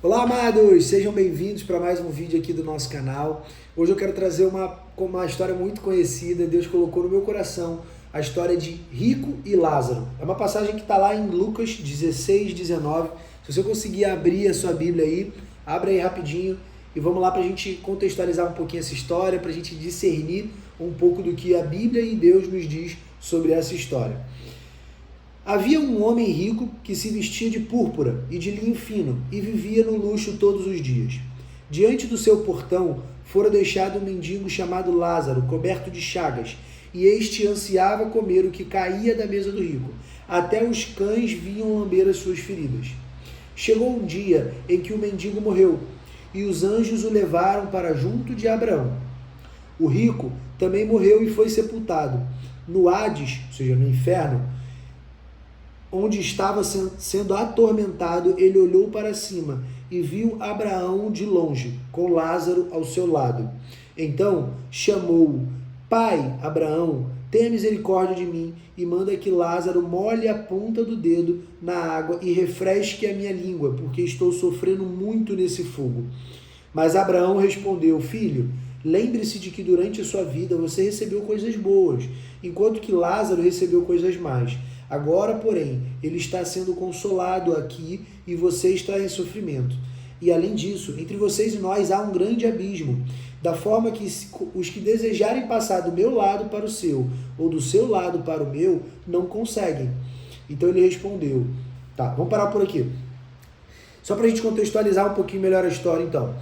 Olá, amados! Sejam bem-vindos para mais um vídeo aqui do nosso canal. Hoje eu quero trazer uma história muito conhecida. Deus colocou no meu coração a história de Rico e Lázaro. É uma passagem que está lá em Lucas 16, 19. Se você conseguir abrir a sua Bíblia aí, abre aí rapidinho e vamos lá para a gente contextualizar um pouquinho essa história, para a gente discernir um pouco do que a Bíblia e Deus nos diz sobre essa história. Havia um homem rico que se vestia de púrpura e de linho fino e vivia no luxo todos os dias. Diante do seu portão fora deixado um mendigo chamado Lázaro, coberto de chagas, e este ansiava comer o que caía da mesa do rico. Até os cães vinham lamber as suas feridas. Chegou um dia em que o mendigo morreu, e os anjos o levaram para junto de Abraão. O rico também morreu e foi sepultado. No Hades, ou seja, no inferno, onde estava sendo atormentado, ele olhou para cima e viu Abraão de longe, com Lázaro ao seu lado. Então chamou: Pai, Abraão, tenha misericórdia de mim e manda que Lázaro molhe a ponta do dedo na água e refresque a minha língua, porque estou sofrendo muito nesse fogo. Mas Abraão respondeu: Filho, lembre-se de que durante a sua vida você recebeu coisas boas, enquanto que Lázaro recebeu coisas más. Agora, porém, ele está sendo consolado aqui e você está em sofrimento. E além disso, entre vocês e nós há um grande abismo, da forma que os que desejarem passar do meu lado para o seu, ou do seu lado para o meu, não conseguem. Então ele respondeu. Tá, vamos parar por aqui. Só para a gente contextualizar um pouquinho melhor a história, então.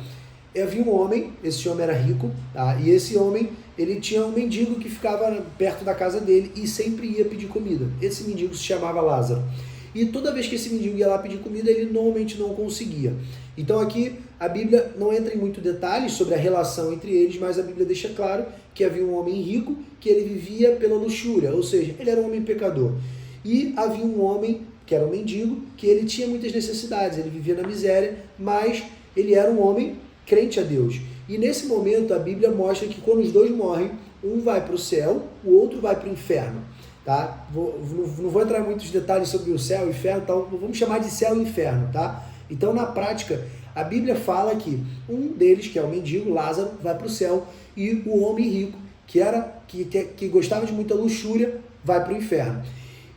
Havia um homem, esse homem era rico, tá? E esse homem, ele tinha um mendigo que ficava perto da casa dele e sempre ia pedir comida. Esse mendigo se chamava Lázaro. E toda vez que esse mendigo ia lá pedir comida, ele normalmente não conseguia. Então aqui a Bíblia não entra em muito detalhes sobre a relação entre eles, mas a Bíblia deixa claro que havia um homem rico, que ele vivia pela luxúria, ou seja, ele era um homem pecador. E havia um homem, que era um mendigo, que ele tinha muitas necessidades, ele vivia na miséria, mas ele era um homem crente a Deus. E nesse momento a Bíblia mostra que quando os dois morrem, um vai para o céu, o outro vai para o inferno. Tá? Não vou entrar em muitos detalhes sobre o céu e o inferno, então vamos chamar de céu e inferno. Tá? Então na prática, a Bíblia fala que um deles, que é o mendigo, Lázaro, vai para o céu, e o homem rico, que gostava de muita luxúria, vai para o inferno.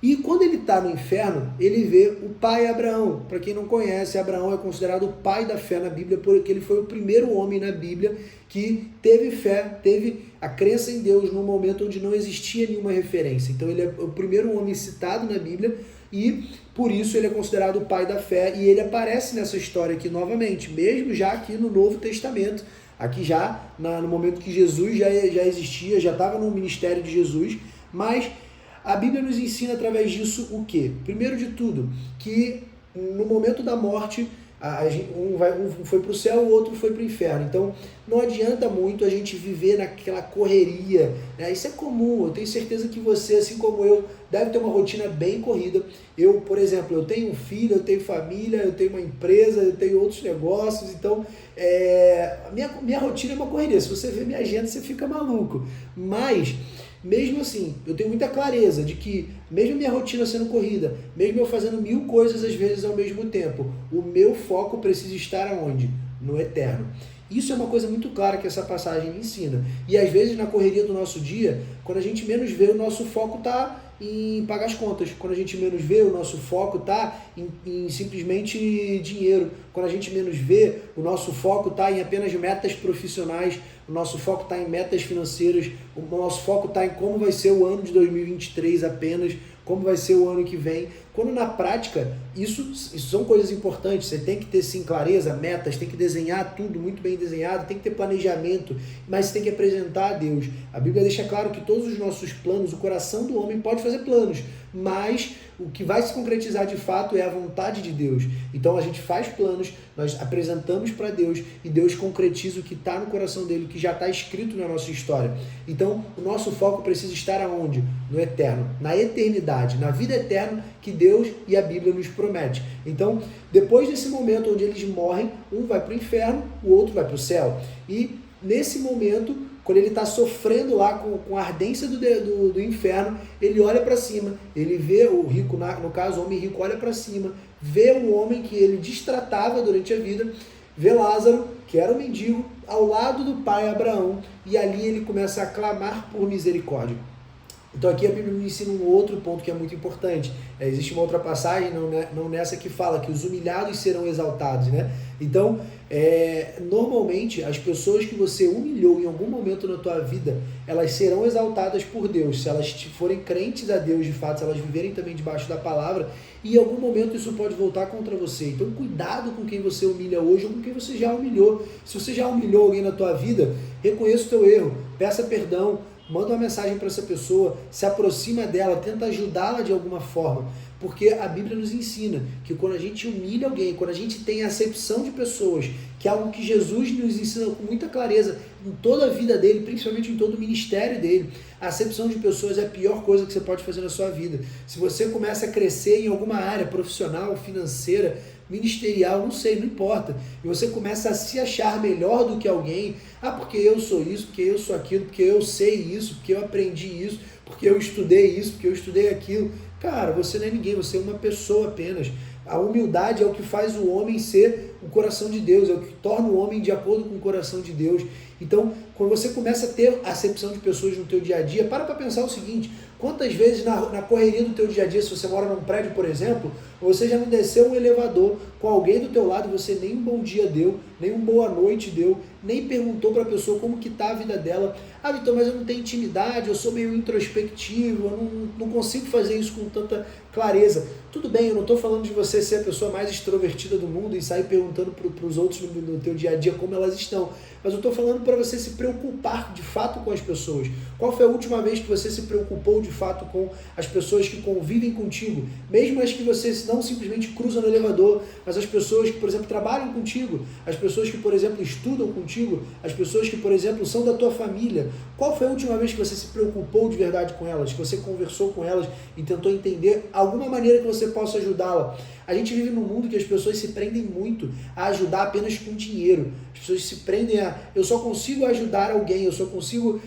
E quando ele está no inferno, ele vê o pai Abraão. Para quem não conhece, Abraão é considerado o pai da fé na Bíblia, porque ele foi o primeiro homem na Bíblia que teve fé, teve a crença em Deus num momento onde não existia nenhuma referência. Então ele é o primeiro homem citado na Bíblia e por isso ele é considerado o pai da fé, e ele aparece nessa história aqui novamente, mesmo já aqui no Novo Testamento, aqui já no momento que Jesus já existia, já estava no ministério de Jesus, mas a Bíblia nos ensina através disso o quê? Primeiro de tudo, que no momento da morte, um foi para o céu, o outro foi para o inferno. Então, não adianta muito a gente viver naquela correria, né? Isso é comum, eu tenho certeza que você, assim como eu, deve ter uma rotina bem corrida. Eu, por exemplo, eu tenho um filho, eu tenho família, eu tenho uma empresa, eu tenho outros negócios, então minha rotina é uma correria. Se você ver minha agenda, você fica maluco. Mas mesmo assim, eu tenho muita clareza de que, mesmo minha rotina sendo corrida, mesmo eu fazendo 1000 coisas às vezes ao mesmo tempo, o meu foco precisa estar aonde? No eterno. Isso é uma coisa muito clara que essa passagem me ensina. E às vezes na correria do nosso dia, quando a gente menos vê, o nosso foco está em pagar as contas. Quando a gente menos vê, o nosso foco está em simplesmente dinheiro. Quando a gente menos vê, o nosso foco está em apenas metas profissionais, o nosso foco está em metas financeiras, o nosso foco está em como vai ser o ano de 2023 apenas, como vai ser o ano que vem, quando na prática isso são coisas importantes. Você tem que ter sim clareza, metas, tem que desenhar tudo muito bem desenhado, tem que ter planejamento, mas você tem que apresentar a Deus. A Bíblia deixa claro que todos os nossos planos, o coração do homem pode fazer planos, mas o que vai se concretizar de fato é a vontade de Deus. Então a gente faz planos, nós apresentamos para Deus e Deus concretiza o que está no coração dele, o que já está escrito na nossa história. Então o nosso foco precisa estar aonde? No eterno, na eternidade, na vida eterna que Deus e a Bíblia nos promete. Então, depois desse momento onde eles morrem, um vai para o inferno, o outro vai para o céu. E nesse momento, quando ele está sofrendo lá com a ardência do inferno, ele olha para cima, ele vê o rico, no caso o homem rico olha para cima, vê o homem que ele destratava durante a vida, vê Lázaro, que era um mendigo, ao lado do pai Abraão, e ali ele começa a clamar por misericórdia. Então aqui a Bíblia nos ensina um outro ponto que é muito importante. Existe uma outra passagem, não nessa, que fala que os humilhados serão exaltados, né? Então, normalmente, as pessoas que você humilhou em algum momento na tua vida, elas serão exaltadas por Deus. Se elas forem crentes a Deus de fato, se elas viverem também debaixo da palavra, e em algum momento isso pode voltar contra você. Então, cuidado com quem você humilha hoje ou com quem você já humilhou. Se você já humilhou alguém na tua vida, reconheça o teu erro, peça perdão, manda uma mensagem para essa pessoa, se aproxima dela, tenta ajudá-la de alguma forma, porque a Bíblia nos ensina que quando a gente humilha alguém, quando a gente tem acepção de pessoas, que é algo que Jesus nos ensina com muita clareza em toda a vida dele, principalmente em todo o ministério dele, a acepção de pessoas é a pior coisa que você pode fazer na sua vida. Se você começa a crescer em alguma área profissional, financeira, ministerial, não sei, não importa, e você começa a se achar melhor do que alguém, porque eu sou isso, porque eu sou aquilo, porque eu sei isso, porque eu aprendi isso, porque eu estudei isso, porque eu estudei aquilo. Cara, você não é ninguém, você é uma pessoa apenas. A humildade é o que faz o homem ser o coração de Deus, é o que torna o homem de acordo com o coração de Deus. Então, quando você começa a ter acepção de pessoas no teu dia a dia, para pensar o seguinte: quantas vezes na correria do teu dia a dia, se você mora num prédio, por exemplo, você já não desceu um elevador com alguém do teu lado, você nem um bom dia deu, nem uma boa noite deu, nem perguntou para a pessoa como que está a vida dela. Ah, Vitor, mas eu não tenho intimidade, eu sou meio introspectivo, eu não consigo fazer isso com tanta clareza. Tudo bem, eu não estou falando de você ser a pessoa mais extrovertida do mundo e sair perguntando para os outros no teu dia a dia como elas estão, mas eu estou falando para você se preocupar de fato com as pessoas. Qual foi a última vez que você se preocupou de fato com as pessoas que convivem contigo? Mesmo as que você não simplesmente cruza no elevador, mas as pessoas que, por exemplo, trabalham contigo, as pessoas que, por exemplo, estudam contigo, as pessoas que, por exemplo, são da tua família. Qual foi a última vez que você se preocupou de verdade com elas, que você conversou com elas e tentou entender alguma maneira que você possa ajudá-la? A gente vive num mundo que as pessoas se prendem muito a ajudar apenas com dinheiro. As pessoas se prendem a: eu só consigo ajudar alguém, eu só consigo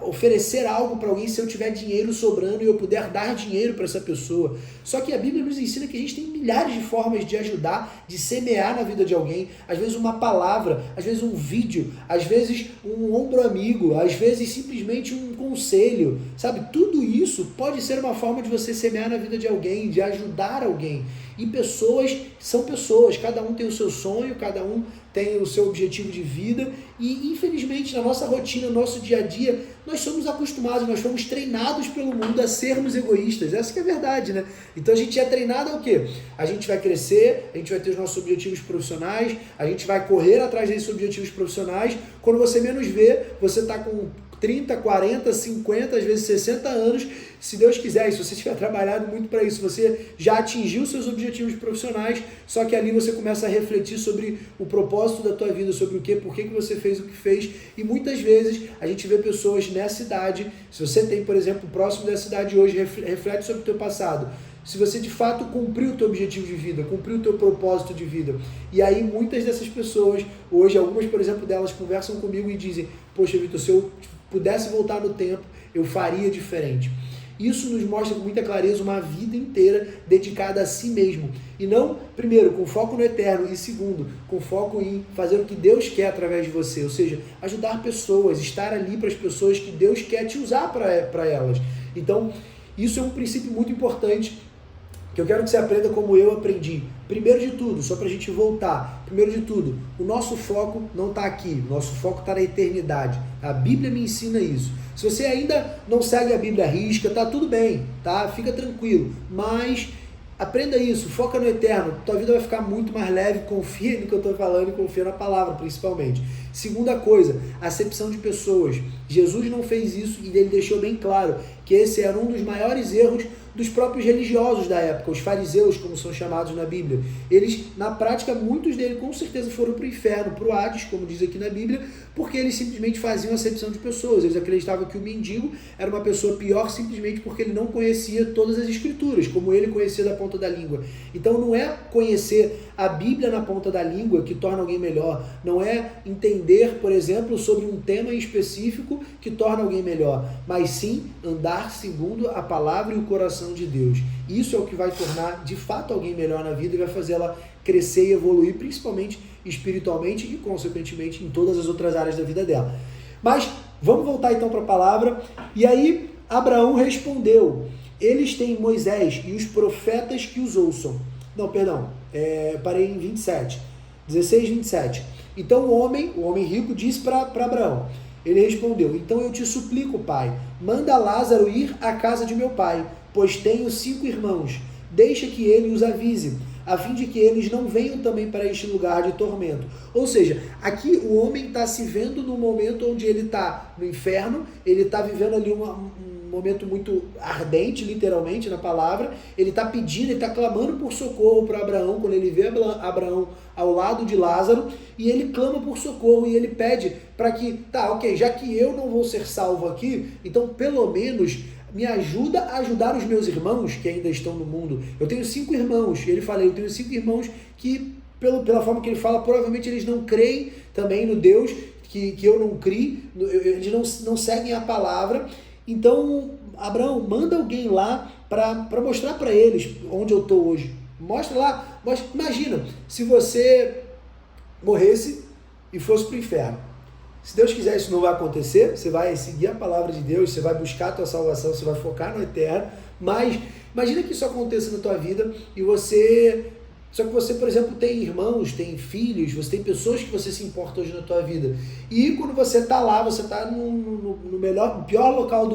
oferecer algo para alguém se eu tiver dinheiro sobrando e eu puder dar dinheiro para essa pessoa. Só que a Bíblia nos ensina que a gente tem milhares de formas de ajudar, de semear na vida de alguém. Às vezes uma palavra, às vezes um vídeo, às vezes um ombro amigo, às vezes simplesmente um conselho, sabe? Tudo isso pode ser uma forma de você semear na vida de alguém, de ajudar alguém. E pessoas são pessoas, cada um tem o seu sonho, cada um tem o seu objetivo de vida e, infelizmente, na nossa rotina, no nosso dia a dia, nós somos acostumados, nós fomos treinados pelo mundo a sermos egoístas. Essa que é a verdade, né? Então a gente é treinado ao quê? A gente vai crescer, a gente vai ter os nossos objetivos profissionais, a gente vai correr atrás desses objetivos profissionais. Quando você menos vê, você está com 30, 40, 50, às vezes 60 anos, se Deus quiser, e se você tiver trabalhado muito para isso, você já atingiu seus objetivos profissionais, só que ali você começa a refletir sobre o propósito da tua vida, sobre o que, por que você fez o que fez, e muitas vezes a gente vê pessoas nessa idade. Se você tem, por exemplo, próximo dessa idade hoje, reflete sobre o teu passado, se você de fato cumpriu o teu objetivo de vida, cumpriu o teu propósito de vida. E aí muitas dessas pessoas, hoje algumas, por exemplo, delas conversam comigo e dizem: poxa, Vitor, se eu pudesse voltar no tempo, eu faria diferente. Isso nos mostra com muita clareza uma vida inteira dedicada a si mesmo. E não, primeiro, com foco no eterno, e segundo, com foco em fazer o que Deus quer através de você. Ou seja, ajudar pessoas, estar ali para as pessoas que Deus quer te usar para elas. Então, isso é um princípio muito importante que eu quero que você aprenda como eu aprendi. Primeiro de tudo, só para a gente voltar, primeiro de tudo, o nosso foco não está aqui, o nosso foco está na eternidade. A Bíblia me ensina isso. Se você ainda não segue a Bíblia à risca, tá tudo bem, tá? Fica tranquilo, mas aprenda isso, foca no eterno, tua vida vai ficar muito mais leve, confia no que eu estou falando e confia na palavra, principalmente. Segunda coisa, acepção de pessoas. Jesus não fez isso e ele deixou bem claro que esse era um dos maiores erros dos próprios religiosos da época, os fariseus, como são chamados na Bíblia. Eles, na prática, muitos deles com certeza foram para o inferno, para o Hades, como diz aqui na Bíblia, porque eles simplesmente faziam acepção de pessoas. Eles acreditavam que o mendigo era uma pessoa pior simplesmente porque ele não conhecia todas as escrituras, como ele conhecia da ponta da língua. Então não é conhecer a Bíblia na ponta da língua que torna alguém melhor, não é entender, por exemplo, sobre um tema específico que torna alguém melhor, mas sim andar segundo a palavra e o coração coração de Deus. Isso é o que vai tornar de fato alguém melhor na vida e vai fazer ela crescer e evoluir, principalmente espiritualmente e consequentemente em todas as outras áreas da vida dela. Mas vamos voltar então para a palavra. E aí Abraão respondeu: eles têm Moisés e os profetas que os ouçam. Não, perdão, parei em 27, 16, 27. Então o homem rico disse para Abraão, ele respondeu: então eu te suplico, pai, manda Lázaro ir à casa de meu pai, pois tenho 5 irmãos. Deixa que ele os avise, a fim de que eles não venham também para este lugar de tormento. Ou seja, aqui o homem está se vendo no momento onde ele está no inferno, ele está vivendo ali um momento muito ardente, literalmente, na palavra. Ele está pedindo, ele está clamando por socorro para Abraão, quando ele vê Abraão ao lado de Lázaro, e ele clama por socorro, e ele pede para que, já que eu não vou ser salvo aqui, então pelo menos me ajuda a ajudar os meus irmãos que ainda estão no mundo. Eu tenho 5 irmãos, ele fala, eu tenho 5 irmãos que, pela forma que ele fala, provavelmente eles não creem também no Deus que eu não crio, eles não seguem a palavra. Então, Abraão, manda alguém lá para mostrar para eles onde eu estou hoje. Mostra lá. Imagina, se você morresse e fosse para o inferno. Se Deus quiser, isso não vai acontecer. Você vai seguir a palavra de Deus, você vai buscar a tua salvação, você vai focar no eterno. Mas imagina que isso aconteça na tua vida e você... Só que você, por exemplo, tem irmãos, tem filhos, você tem pessoas que você se importa hoje na tua vida. E quando você está lá, você está no pior local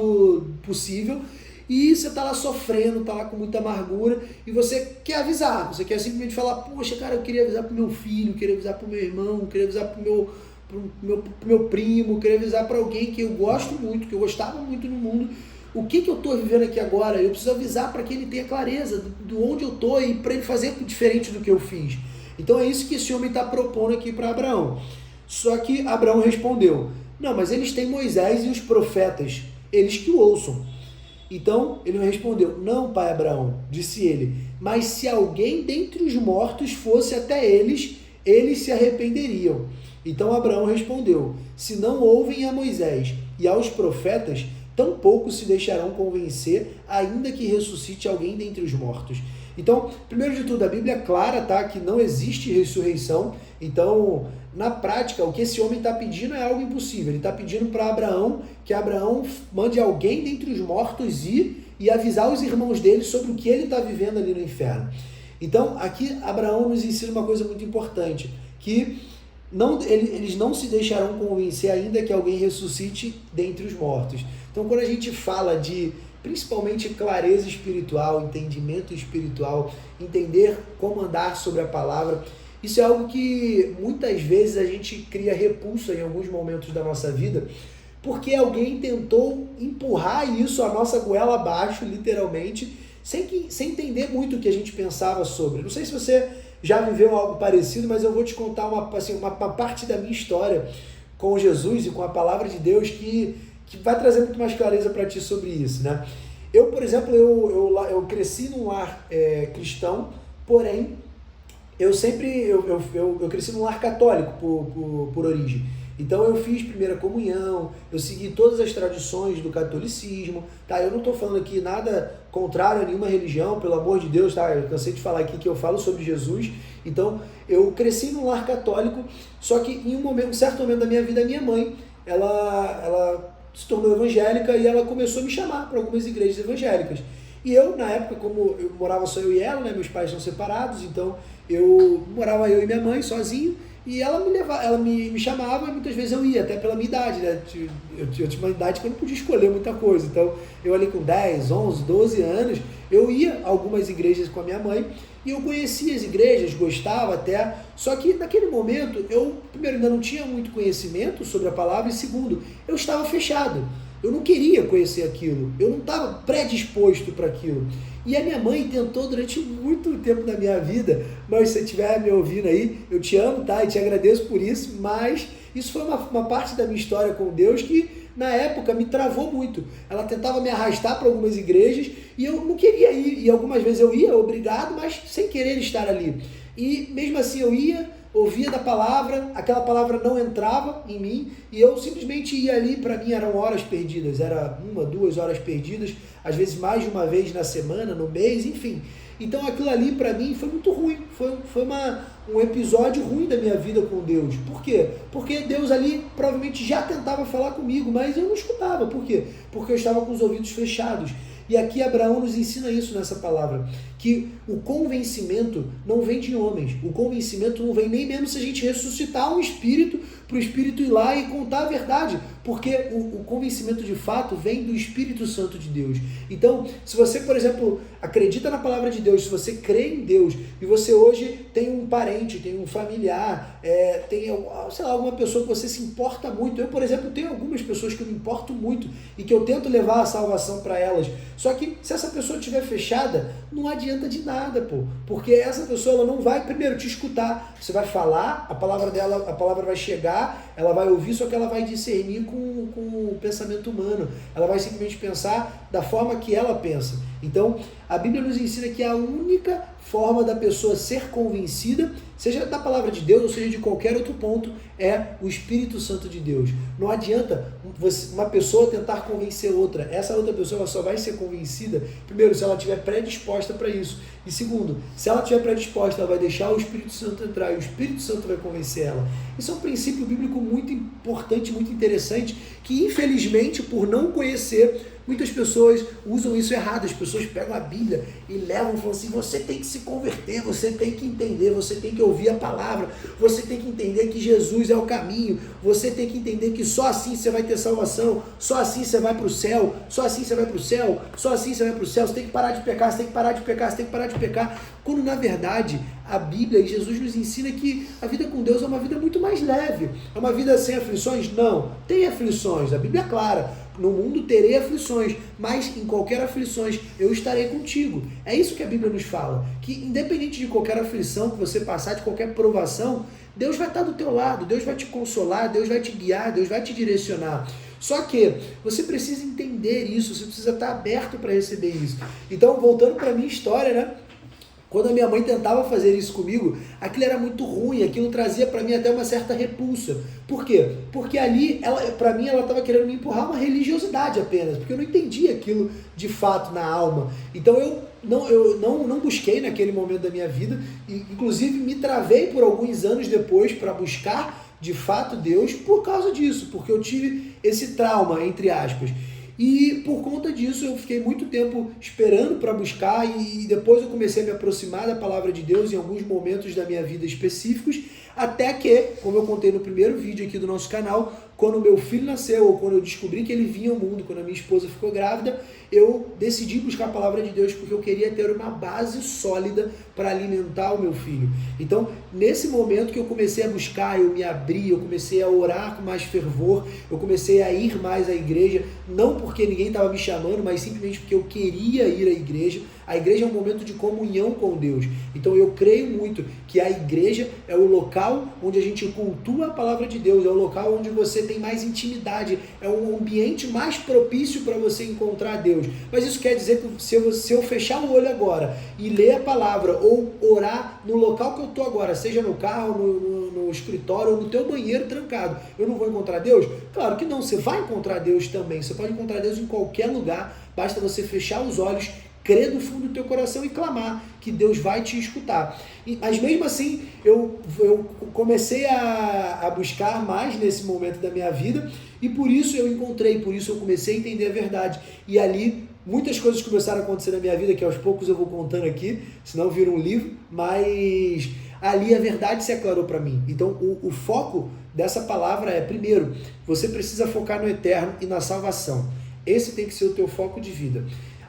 possível, e você está lá sofrendo, está lá com muita amargura, e você quer avisar, você quer simplesmente falar, poxa, cara, eu queria avisar para o meu filho, queria avisar para o meu irmão, queria avisar para o meu primo, queria avisar para alguém que eu gosto muito, que eu gostava muito no mundo. O que eu estou vivendo aqui agora? Eu preciso avisar para que ele tenha clareza do onde eu estou e para ele fazer diferente do que eu fiz. Então é isso que esse homem está propondo aqui para Abraão. Só que Abraão respondeu, não, mas eles têm Moisés e os profetas, eles que o ouçam. Então ele respondeu, não, pai Abraão, disse ele, mas se alguém dentre os mortos fosse até eles se arrependeriam. Então Abraão respondeu, se não ouvem a Moisés e aos profetas, tampouco se deixarão convencer, ainda que ressuscite alguém dentre os mortos. Então, primeiro de tudo, a Bíblia é clara, tá, que não existe ressurreição. Então, na prática, o que esse homem está pedindo é algo impossível. Ele está pedindo para Abraão que Abraão mande alguém dentre os mortos e avisar os irmãos dele sobre o que ele está vivendo ali no inferno. Então, aqui Abraão nos ensina uma coisa muito importante, que eles não se deixarão convencer ainda que alguém ressuscite dentre os mortos. Então, quando a gente fala de, principalmente, clareza espiritual, entendimento espiritual, entender como andar sobre a palavra, isso é algo que muitas vezes a gente cria repulsa em alguns momentos da nossa vida, porque alguém tentou empurrar isso, a nossa goela abaixo, literalmente, sem entender muito o que a gente pensava sobre. Não sei se você já viveu algo parecido, mas eu vou te contar uma parte da minha história com Jesus e com a palavra de Deus que vai trazer muito mais clareza para ti sobre isso, né? Eu, por exemplo, eu cresci num lar cristão, porém, eu cresci num lar católico por origem. Então eu fiz primeira comunhão, eu segui todas as tradições do catolicismo, tá? Eu não estou falando aqui nada contrário a nenhuma religião, pelo amor de Deus, tá? Eu cansei de falar aqui que eu falo sobre Jesus. Então eu cresci num lar católico, só que em um certo momento da minha vida, a minha mãe, ela se tornou evangélica e ela começou a me chamar para algumas igrejas evangélicas. E eu, na época, como eu morava só eu e ela, né, meus pais são separados, então morava eu e minha mãe sozinho, e ela me chamava e muitas vezes eu ia, até pela minha idade, né? Eu tinha uma idade que eu não podia escolher muita coisa. Então, eu ali com 10, 11, 12 anos, eu ia a algumas igrejas com a minha mãe e eu conhecia as igrejas, gostava até. Só que naquele momento, eu, primeiro, ainda não tinha muito conhecimento sobre a palavra e, segundo, eu estava fechado. Eu não queria conhecer aquilo, eu não estava predisposto para aquilo. E a minha mãe tentou durante muito tempo da minha vida, mas se você estiver me ouvindo aí, eu te amo, tá? E te agradeço por isso, mas isso foi uma parte da minha história com Deus que, na época, me travou muito. Ela tentava me arrastar para algumas igrejas e eu não queria ir. E algumas vezes eu ia, obrigado, mas sem querer estar ali. E mesmo assim eu ia, ouvia da palavra, aquela palavra não entrava em mim e eu simplesmente ia ali, para mim eram horas perdidas, era 1, 2 horas perdidas, às vezes mais de uma vez na semana, no mês, enfim. Então aquilo ali para mim foi muito ruim, foi um episódio ruim da minha vida com Deus. Por quê? Porque Deus ali provavelmente já tentava falar comigo, mas eu não escutava. Por quê? Porque eu estava com os ouvidos fechados. E aqui Abraão nos ensina isso nessa palavra, que o convencimento não vem de homens, o convencimento não vem nem mesmo se a gente ressuscitar um espírito, para o espírito ir lá e contar a verdade, porque o convencimento de fato vem do Espírito Santo de Deus. Então, se você, por exemplo, acredita na palavra de Deus, se você crê em Deus, e você hoje tem um parente, tem um familiar, tem, sei lá, alguma pessoa que você se importa muito. Eu, por exemplo, tenho algumas pessoas que eu me importo muito e que eu tento levar a salvação para elas. Só que se essa pessoa estiver fechada, não adianta de nada, pô. Porque essa pessoa ela não vai, primeiro, te escutar. Você vai falar, a palavra dela, a palavra vai chegar, ela vai ouvir, só que ela vai discernir com o pensamento humano. Ela vai simplesmente pensar da forma que ela pensa. Então, a Bíblia nos ensina que a única forma da pessoa ser convencida, seja da palavra de Deus ou seja de qualquer outro ponto, é o Espírito Santo de Deus. Não adianta uma pessoa tentar convencer outra. Essa outra pessoa ela só vai ser convencida, primeiro, se ela estiver predisposta para isso. E segundo, se ela estiver predisposta, ela vai deixar o Espírito Santo entrar e o Espírito Santo vai convencer ela. Isso é um princípio bíblico muito importante, muito interessante, que infelizmente, por não conhecer, muitas pessoas usam isso errado. As pessoas pegam a Bíblia e levam e falam assim: você tem que se converter, você tem que entender, você tem que ouvir a palavra, você tem que entender que Jesus é o caminho, você tem que entender que só assim você vai ter salvação, só assim você vai para o céu, só assim você vai para o céu, só assim você vai para o céu, você tem que parar de pecar, você tem que parar de pecar, você tem que parar de pecar. Quando na verdade a Bíblia e Jesus nos ensina que a vida com Deus é uma vida muito mais leve. É uma vida sem aflições? Não, tem aflições, a Bíblia é clara. No mundo terei aflições, mas em qualquer aflições eu estarei contigo. É isso que a Bíblia nos fala, que independente de qualquer aflição que você passar, de qualquer provação, Deus vai estar do teu lado, Deus vai te consolar, Deus vai te guiar, Deus vai te direcionar. Só que você precisa entender isso, você precisa estar aberto para receber isso. Então, voltando para a minha história, né? Quando a minha mãe tentava fazer isso comigo, aquilo era muito ruim, aquilo trazia para mim até uma certa repulsa. Por quê? Porque ali, para mim, ela estava querendo me empurrar uma religiosidade apenas, porque eu não entendia aquilo de fato na alma. Então eu não busquei naquele momento da minha vida, e inclusive me travei por alguns anos depois para buscar de fato Deus por causa disso, porque eu tive esse trauma, entre aspas. E por conta disso eu fiquei muito tempo esperando para buscar e depois eu comecei a me aproximar da palavra de Deus em alguns momentos da minha vida específicos, até que, como eu contei no primeiro vídeo aqui do nosso canal, quando meu filho nasceu ou quando eu descobri que ele vinha ao mundo, quando a minha esposa ficou grávida, eu decidi buscar a palavra de Deus porque eu queria ter uma base sólida para alimentar o meu filho. Então, nesse momento que eu comecei a buscar, eu me abri, eu comecei a orar com mais fervor, eu comecei a ir mais à igreja, não porque ninguém estava me chamando, mas simplesmente porque eu queria ir à igreja. A igreja é um momento de comunhão com Deus. Então eu creio muito que a igreja é o local onde a gente cultua a palavra de Deus, é o local onde você tem mais intimidade, é um ambiente mais propício para você encontrar Deus. Mas isso quer dizer que se eu fechar o olho agora e ler a palavra ou orar no local que eu estou agora, seja no carro, no escritório ou no teu banheiro trancado, eu não vou encontrar Deus? Claro que não, você vai encontrar Deus também. Você pode encontrar Deus em qualquer lugar, basta você fechar os olhos, crer no fundo do teu coração e clamar que Deus vai te escutar. Mas mesmo assim, eu comecei a buscar mais nesse momento da minha vida e por isso eu encontrei, por isso eu comecei a entender a verdade. E ali, muitas coisas começaram a acontecer na minha vida, que aos poucos eu vou contando aqui, senão vira um livro, mas ali a verdade se aclarou para mim. Então, o foco dessa palavra é, primeiro, você precisa focar no eterno e na salvação. Esse tem que ser o teu foco de vida.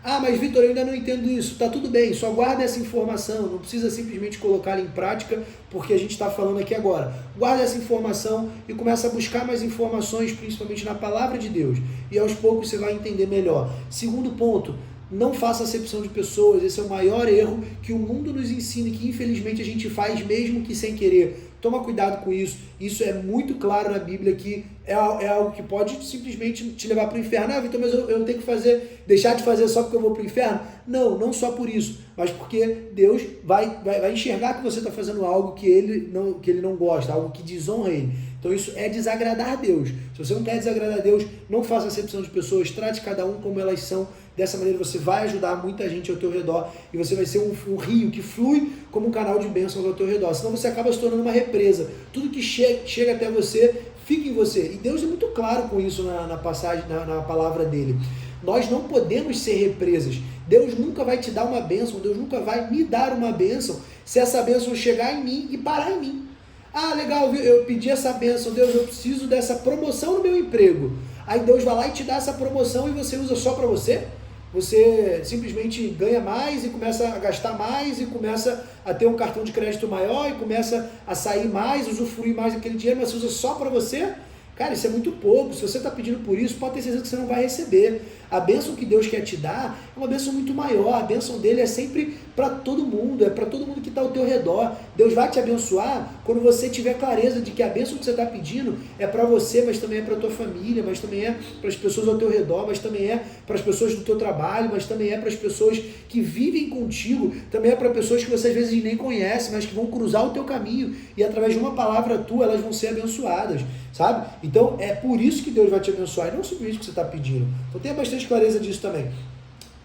Ah, mas Vitor, eu ainda não entendo isso. Tá tudo bem, só guarda essa informação, não precisa simplesmente colocá-la em prática, porque a gente está falando aqui agora. Guarda essa informação e começa a buscar mais informações, principalmente na palavra de Deus. E aos poucos você vai entender melhor. Segundo ponto, Não faça acepção de pessoas. Esse é o maior erro que o mundo nos ensina e que infelizmente a gente faz mesmo que sem querer. Toma cuidado com isso. Isso é muito claro na Bíblia que é algo que pode simplesmente te levar para o inferno. Ah, Vitor, mas eu tenho que deixar de fazer só porque eu vou para o inferno? Não, não só por isso, mas porque Deus vai enxergar que você está fazendo algo que ele não gosta, algo que desonra ele. Então isso é desagradar a Deus. Se você não quer desagradar a Deus, não faça acepção de pessoas, trate cada um como elas são. Dessa maneira você vai ajudar muita gente ao teu redor e você vai ser um rio que flui como um canal de bênçãos ao teu redor. Senão você acaba se tornando uma represa. Tudo que chega até você, fica em você. E Deus é muito claro com isso na passagem, na palavra dele. Nós não podemos ser represas. Deus nunca vai te dar uma bênção, Deus nunca vai me dar uma bênção se essa bênção chegar em mim e parar em mim. Ah, legal, eu pedi essa bênção, Deus, eu preciso dessa promoção no meu emprego. Aí Deus vai lá e te dá essa promoção e você usa só para você? Você simplesmente ganha mais e começa a gastar mais e começa a ter um cartão de crédito maior e começa a sair mais, usufruir mais daquele dinheiro, mas você usa só para você? Cara, isso é muito pouco. Se você está pedindo por isso, pode ter certeza que você não vai receber. A bênção que Deus quer te dar é uma bênção muito maior. A bênção dele é sempre para todo mundo, é para todo mundo que está ao teu redor. Deus vai te abençoar quando você tiver clareza de que a bênção que você está pedindo é para você, mas também é para a tua família, mas também é para as pessoas ao teu redor, mas também é para as pessoas do teu trabalho, mas também é para as pessoas que vivem contigo, também é para pessoas que você às vezes nem conhece, mas que vão cruzar o teu caminho e através de uma palavra tua elas vão ser abençoadas, sabe? Então é por isso que Deus vai te abençoar e não simplesmente o que você está pedindo. Então tenha bastante clareza disso também.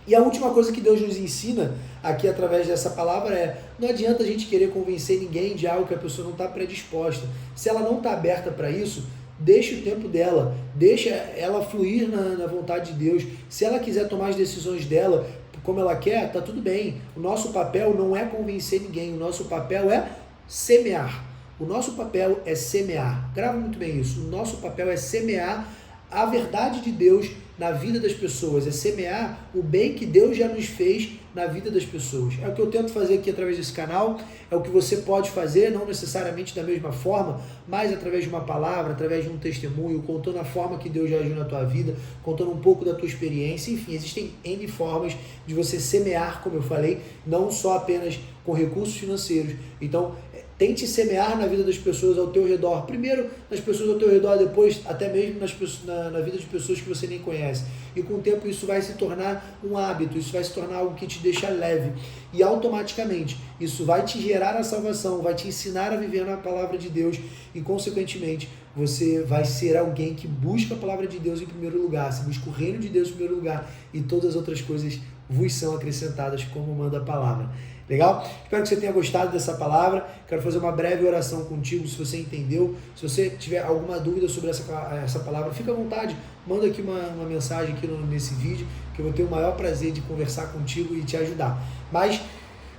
E a última coisa que Deus nos ensina aqui através dessa palavra é: não adianta a gente querer convencer ninguém de algo que a pessoa não está predisposta. Se ela não está aberta para isso, deixa o tempo dela, deixa ela fluir na vontade de Deus. Se ela quiser tomar as decisões dela como ela quer, tá tudo bem. O nosso papel não é convencer ninguém, o nosso papel é semear. O nosso papel é semear. Grava muito bem isso. O nosso papel é semear a verdade de Deus na vida das pessoas, é semear o bem que Deus já nos fez na vida das pessoas. É o que eu tento fazer aqui através desse canal, é o que você pode fazer, não necessariamente da mesma forma, mas através de uma palavra, através de um testemunho, contando a forma que Deus já agiu na tua vida, contando um pouco da tua experiência. Enfim, existem N formas de você semear, como eu falei, não só apenas com recursos financeiros. Então, tente semear na vida das pessoas ao teu redor. Primeiro nas pessoas ao teu redor, depois até mesmo na vida de pessoas que você nem conhece. E com o tempo isso vai se tornar um hábito, isso vai se tornar algo que te deixa leve. E automaticamente isso vai te gerar a salvação, vai te ensinar a viver na palavra de Deus e consequentemente você vai ser alguém que busca a palavra de Deus em primeiro lugar. Você busca o reino de Deus em primeiro lugar e todas as outras coisas vos são acrescentadas como manda a palavra. Legal? Espero que você tenha gostado dessa palavra. Quero fazer uma breve oração contigo, se você entendeu. Se você tiver alguma dúvida sobre essa palavra, fica à vontade. Manda aqui uma mensagem aqui nesse vídeo, que eu vou ter o maior prazer de conversar contigo e te ajudar. Mas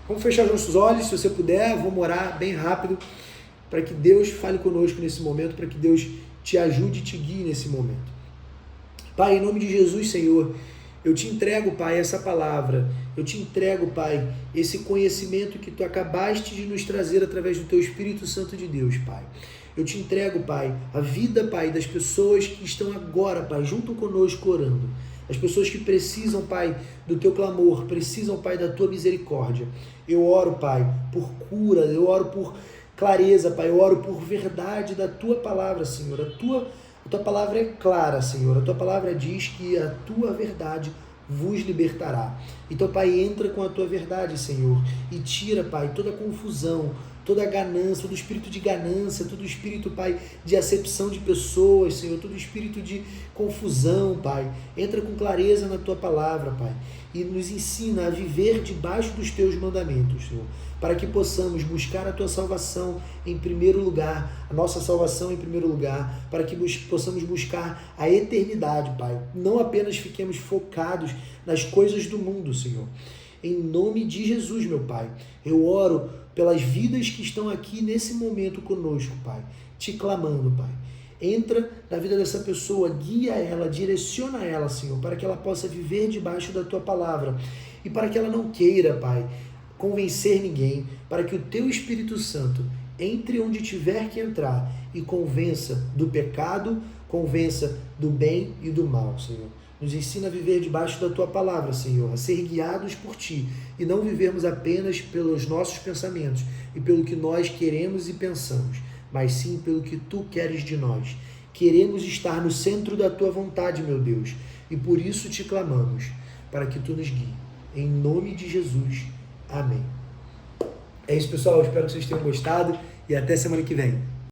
vamos fechar os nossos olhos, se você puder. Vamos orar bem rápido para que Deus fale conosco nesse momento, para que Deus te ajude e te guie nesse momento. Pai, em nome de Jesus, Senhor, eu te entrego, Pai, essa palavra. Eu te entrego, Pai, esse conhecimento que Tu acabaste de nos trazer através do Teu Espírito Santo de Deus, Pai. Eu te entrego, Pai, a vida, Pai, das pessoas que estão agora, Pai, junto conosco orando. As pessoas que precisam, Pai, do Teu clamor, precisam, Pai, da Tua misericórdia. Eu oro, Pai, por cura, eu oro por clareza, Pai, eu oro por verdade da Tua palavra, Senhor. A Tua palavra é clara, Senhor. A Tua palavra diz que a Tua verdade vos libertará. Então, Pai, entra com a Tua verdade, Senhor, e tira, Pai, toda a confusão, toda a ganância, todo espírito de ganância, todo espírito, Pai, de acepção de pessoas, Senhor, todo espírito de confusão, Pai. Entra com clareza na Tua palavra, Pai, e nos ensina a viver debaixo dos Teus mandamentos, Senhor, para que possamos buscar a Tua salvação em primeiro lugar, a nossa salvação em primeiro lugar, para que possamos buscar a eternidade, Pai. Não apenas fiquemos focados nas coisas do mundo, Senhor. Em nome de Jesus, meu Pai, eu oro pelas vidas que estão aqui nesse momento conosco, Pai, te clamando, Pai. Entra na vida dessa pessoa, guia ela, direciona ela, Senhor, para que ela possa viver debaixo da Tua palavra e para que ela não queira, Pai, convencer ninguém, para que o Teu Espírito Santo entre onde tiver que entrar e convença do pecado, convença do bem e do mal, Senhor. Nos ensina a viver debaixo da Tua palavra, Senhor, a ser guiados por Ti e não vivermos apenas pelos nossos pensamentos e pelo que nós queremos e pensamos, mas sim pelo que Tu queres de nós. Queremos estar no centro da Tua vontade, meu Deus, e por isso Te clamamos, para que Tu nos guie. Em nome de Jesus. Amém. É isso, pessoal. Eu espero que vocês tenham gostado e até semana que vem.